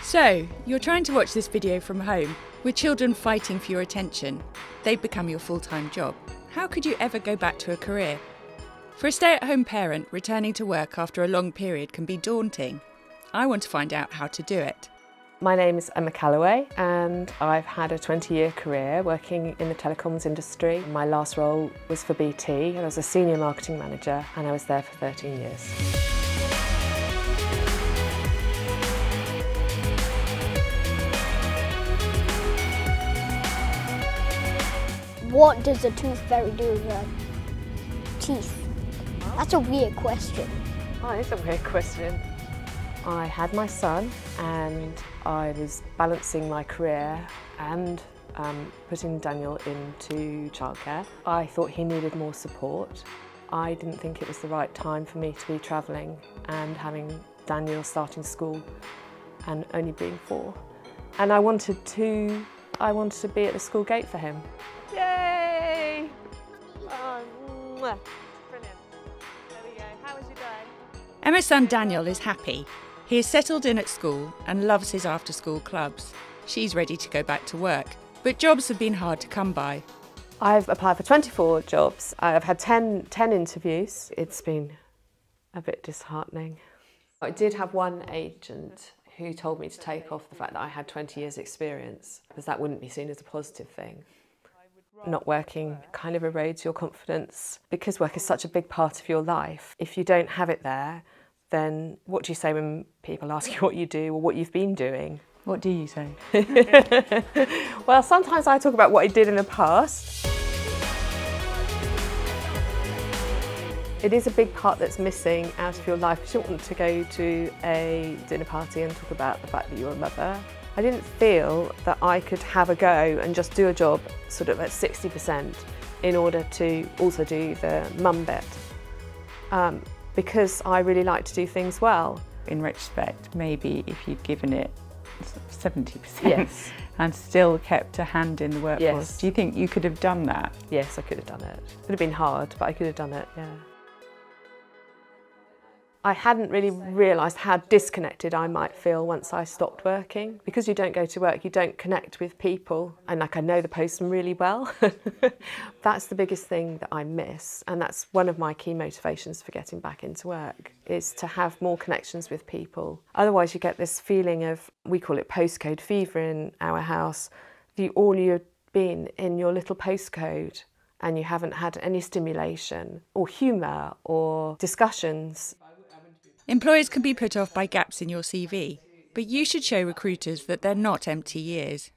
So, you're trying to watch this video from home, with children fighting for your attention. They've become your full-time job. How could you ever go back to a career? For a stay-at-home parent, returning to work after a long period can be daunting. I want to find out how to do it. My name is Emma Calloway and I've had a 20-year career working in the telecoms industry. My last role was for BT. I was a senior marketing manager and I was there for 13 years. What does a tooth fairy do with her teeth? That's a weird question. Oh, it's a weird question. I had my son and I was balancing my career and putting Daniel into childcare. I thought he needed more support. I didn't think it was the right time for me to be travelling and having Daniel starting school and only being 4. And I wanted to be at the school gate for him. Yay! Brilliant. There we go. How was your day? Emma's son Daniel is happy. He is settled in at school and loves his after-school clubs. She's ready to go back to work, but jobs have been hard to come by. I've applied for 24 jobs. I've had 10 interviews. It's been a bit disheartening. I did have one agent who told me to take off the fact that I had 20 years experience, because that wouldn't be seen as a positive thing. Not working kind of erodes your confidence because work is such a big part of your life. If you don't have it there, then what do you say when people ask you what you do or what you've been doing? What do you say? Well, sometimes I talk about what I did in the past. It is a big part that's missing out of your life. You don't want to go to a dinner party and talk about the fact that you're a mother. I didn't feel that I could have a go and just do a job sort of at 60% in order to also do the mum bit. Because I really like to do things well. In retrospect, maybe if you'd given it 70% yes. and still kept a hand in the workforce, yes. Do you think you could have done that? Yes, I could have done it. It would have been hard, but I could have done it, yeah. I hadn't really realised how disconnected I might feel once I stopped working. Because you don't go to work, you don't connect with people. And I know the postman really well. That's the biggest thing that I miss. And that's one of my key motivations for getting back into work, is to have more connections with people. Otherwise you get this feeling of, we call it postcode fever in our house. All you've been in your little postcode and you haven't had any stimulation or humour or discussions. Employers can be put off by gaps in your CV, but you should show recruiters that they're not empty years.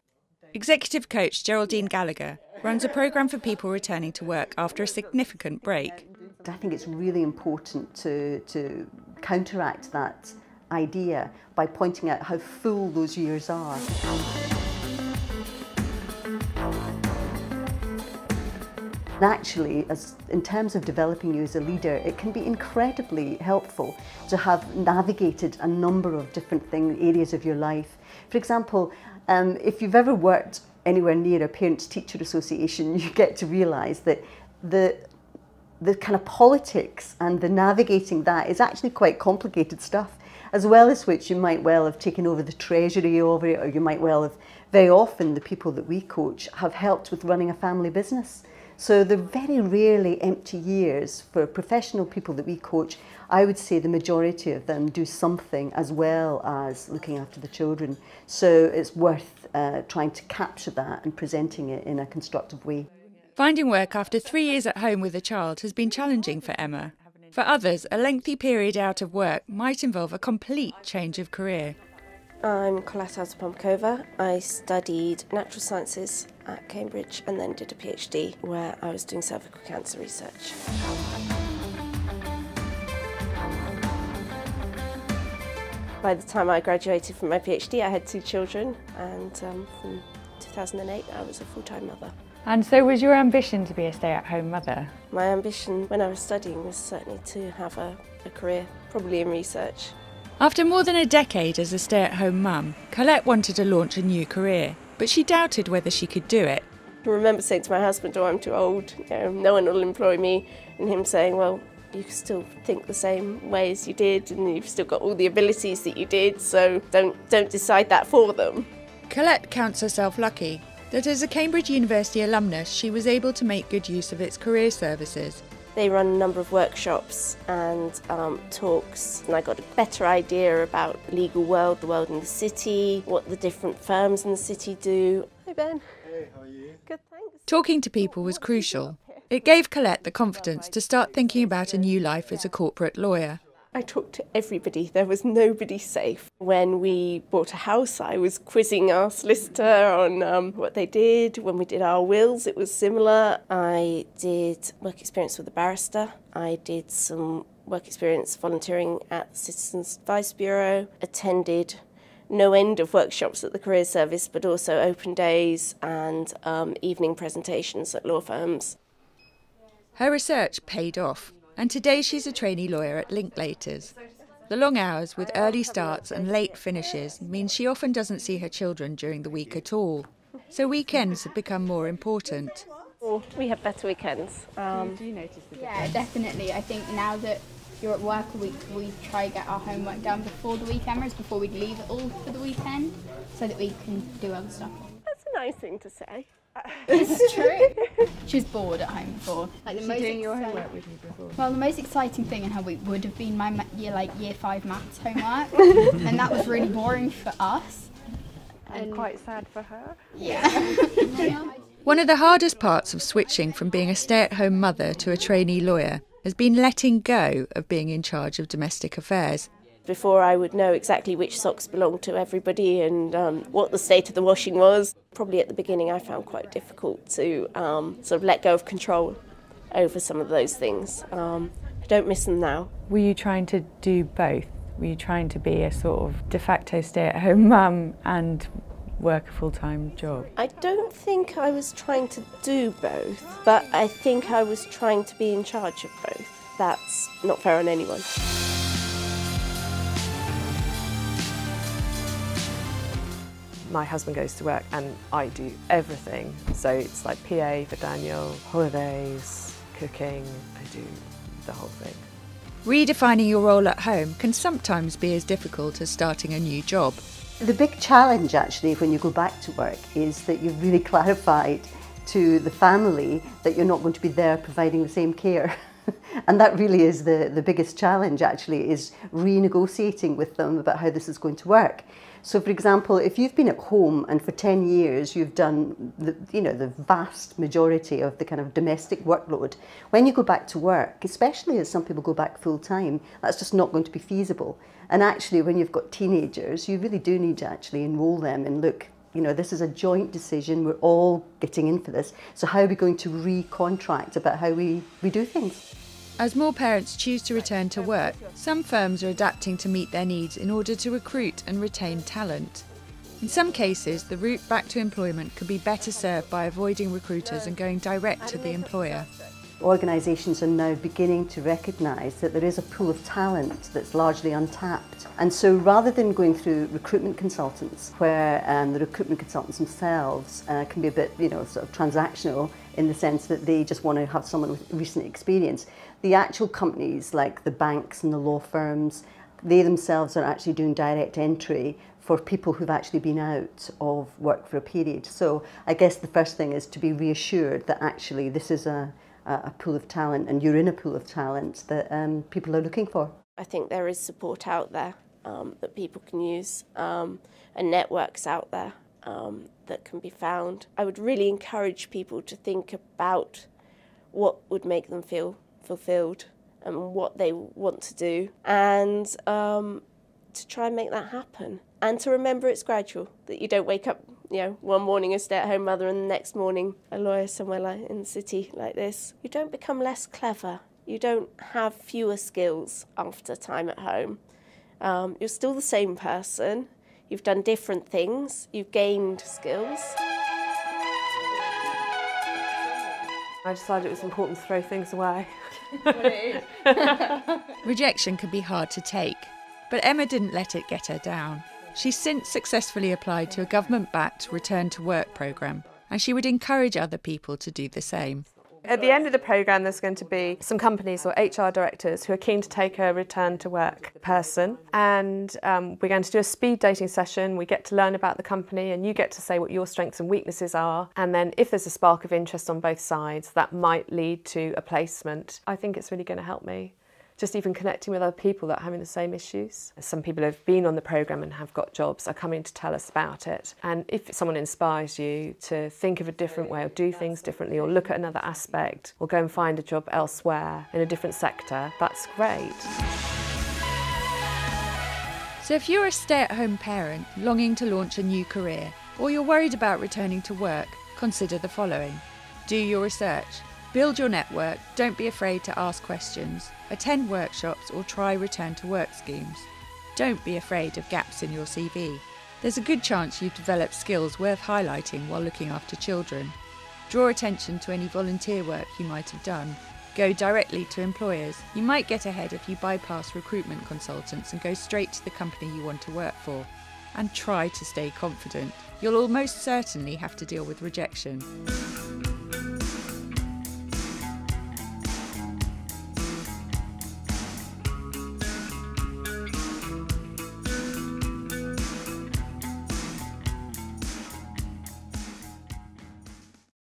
Executive coach Geraldine Gallagher runs a programme for people returning to work after a significant break. I think it's really important to counteract that idea by pointing out how full those years are. And actually, in terms of developing you as a leader, it can be incredibly helpful to have navigated a number of different areas of your life. For example, if you've ever worked anywhere near a parents-teacher association, you get to realise that the kind of politics and the navigating that is actually quite complicated stuff, as well as which you might well have taken over the treasury over it, or you might well have, very often the people that we coach have helped with running a family business. So they're very rarely empty years for professional people that we coach. I would say the majority of them do something as well as looking after the children. So it's worth trying to capture that and presenting it in a constructive way. Finding work after 3 years at home with a child has been challenging for Emma. For others, a lengthy period out of work might involve a complete change of career. I'm Colette Pompkova. I studied natural sciences at Cambridge and then did a PhD where I was doing cervical cancer research. By the time I graduated from my PhD, I had 2 children, and from 2008 I was a full-time mother. And so was your ambition to be a stay-at-home mother? My ambition when I was studying was certainly to have a career, probably in research. After more than a decade as a stay-at-home mum, Colette wanted to launch a new career, but she doubted whether she could do it. I remember saying to my husband, "Oh, I'm too old, no one will employ me," and him saying, "Well, you still think the same way as you did, and you've still got all the abilities that you did, so don't decide that for them. Colette counts herself lucky that as a Cambridge University alumnus she was able to make good use of its career services. They run a number of workshops and talks, and I got a better idea about the legal world, the world in the city, what the different firms in the city do. Hi Ben. Hey, how are you? Good, thanks. Talking to people was crucial. It gave Colette the confidence to start thinking about a new life as a corporate lawyer. I talked to everybody, there was nobody safe. When we bought a house, I was quizzing our solicitor on what they did. When we did our wills, it was similar. I did work experience with a barrister. I did some work experience volunteering at the Citizens Advice Bureau, attended no end of workshops at the Career Service, but also open days and evening presentations at law firms. Her research paid off, and today she's a trainee lawyer at Linklaters. The long hours with early starts and late finishes means she often doesn't see her children during the week at all. So weekends have become more important. We have better weekends. Do you notice the difference? Yeah, definitely. I think now that you're at work a week, we try to get our homework done before the weekend, whereas before we'd leave it all for the weekend so that we can do other stuff. That's a nice thing to say. It's true. She was bored at home before. Like Was she doing your homework with you before? Well, the most exciting thing in her week would have been my year 5 maths homework, and that was really boring for us. And quite sad for her. Yeah. One of the hardest parts of switching from being a stay-at-home mother to a trainee lawyer has been letting go of being in charge of domestic affairs. Before I would know exactly which socks belonged to everybody and what the state of the washing was. Probably at the beginning I found quite difficult to sort of let go of control over some of those things. I don't miss them now. Were you trying to do both? Were you trying to be a sort of de facto stay-at-home mum and work a full-time job? I don't think I was trying to do both, but I think I was trying to be in charge of both. That's not fair on anyone. My husband goes to work and I do everything. So it's like PA for Daniel, holidays, cooking, I do the whole thing. Redefining your role at home can sometimes be as difficult as starting a new job. The big challenge actually when you go back to work is that you've really clarified to the family that you're not going to be there providing the same care. And that really is the biggest challenge actually, is renegotiating with them about how this is going to work. So for example, if you've been at home and for 10 years you've done the vast majority of the kind of domestic workload, when you go back to work, especially as some people go back full time, that's just not going to be feasible. And actually when you've got teenagers, you really do need to actually enrol them and look, this is a joint decision, we're all getting in for this, so how are we going to re-contract about how we do things? As more parents choose to return to work, some firms are adapting to meet their needs in order to recruit and retain talent. In some cases, the route back to employment could be better served by avoiding recruiters and going direct to the employer. Organisations are now beginning to recognise that there is a pool of talent that's largely untapped. And so rather than going through recruitment consultants, where the recruitment consultants themselves can be a bit, sort of transactional in the sense that they just want to have someone with recent experience, the actual companies like the banks and the law firms, they themselves are actually doing direct entry for people who've actually been out of work for a period. So I guess the first thing is to be reassured that actually this is a pool of talent, and you're in a pool of talent that people are looking for. I think there is support out there that people can use, and networks out there that can be found. I would really encourage people to think about what would make them feel fulfilled and what they want to do, and to try and make that happen. And to remember it's gradual, that you don't wake up one morning a stay-at-home mother and the next morning a lawyer somewhere like in the city like this. You don't become less clever. You don't have fewer skills after time at home. You're still the same person. You've done different things. You've gained skills. I decided it was important to throw things away. Rejection can be hard to take, but Emma didn't let it get her down. She's since successfully applied to a government-backed return to work programme, and she would encourage other people to do the same. At the end of the programme there's going to be some companies or HR directors who are keen to take a return to work person, and we're going to do a speed dating session. We get to learn about the company and you get to say what your strengths and weaknesses are, and then if there's a spark of interest on both sides that might lead to a placement. I think it's really going to help me. Just even connecting with other people that are having the same issues. Some people who have been on the programme and have got jobs are coming to tell us about it. And if someone inspires you to think of a different way or do things differently or look at another aspect or go and find a job elsewhere in a different sector, that's great. So if you're a stay-at-home parent longing to launch a new career, or you're worried about returning to work, consider the following. Do your research. Build your network, don't be afraid to ask questions, attend workshops or try return to work schemes. Don't be afraid of gaps in your CV. There's a good chance you've developed skills worth highlighting while looking after children. Draw attention to any volunteer work you might have done. Go directly to employers. You might get ahead if you bypass recruitment consultants and go straight to the company you want to work for. And try to stay confident. You'll almost certainly have to deal with rejection.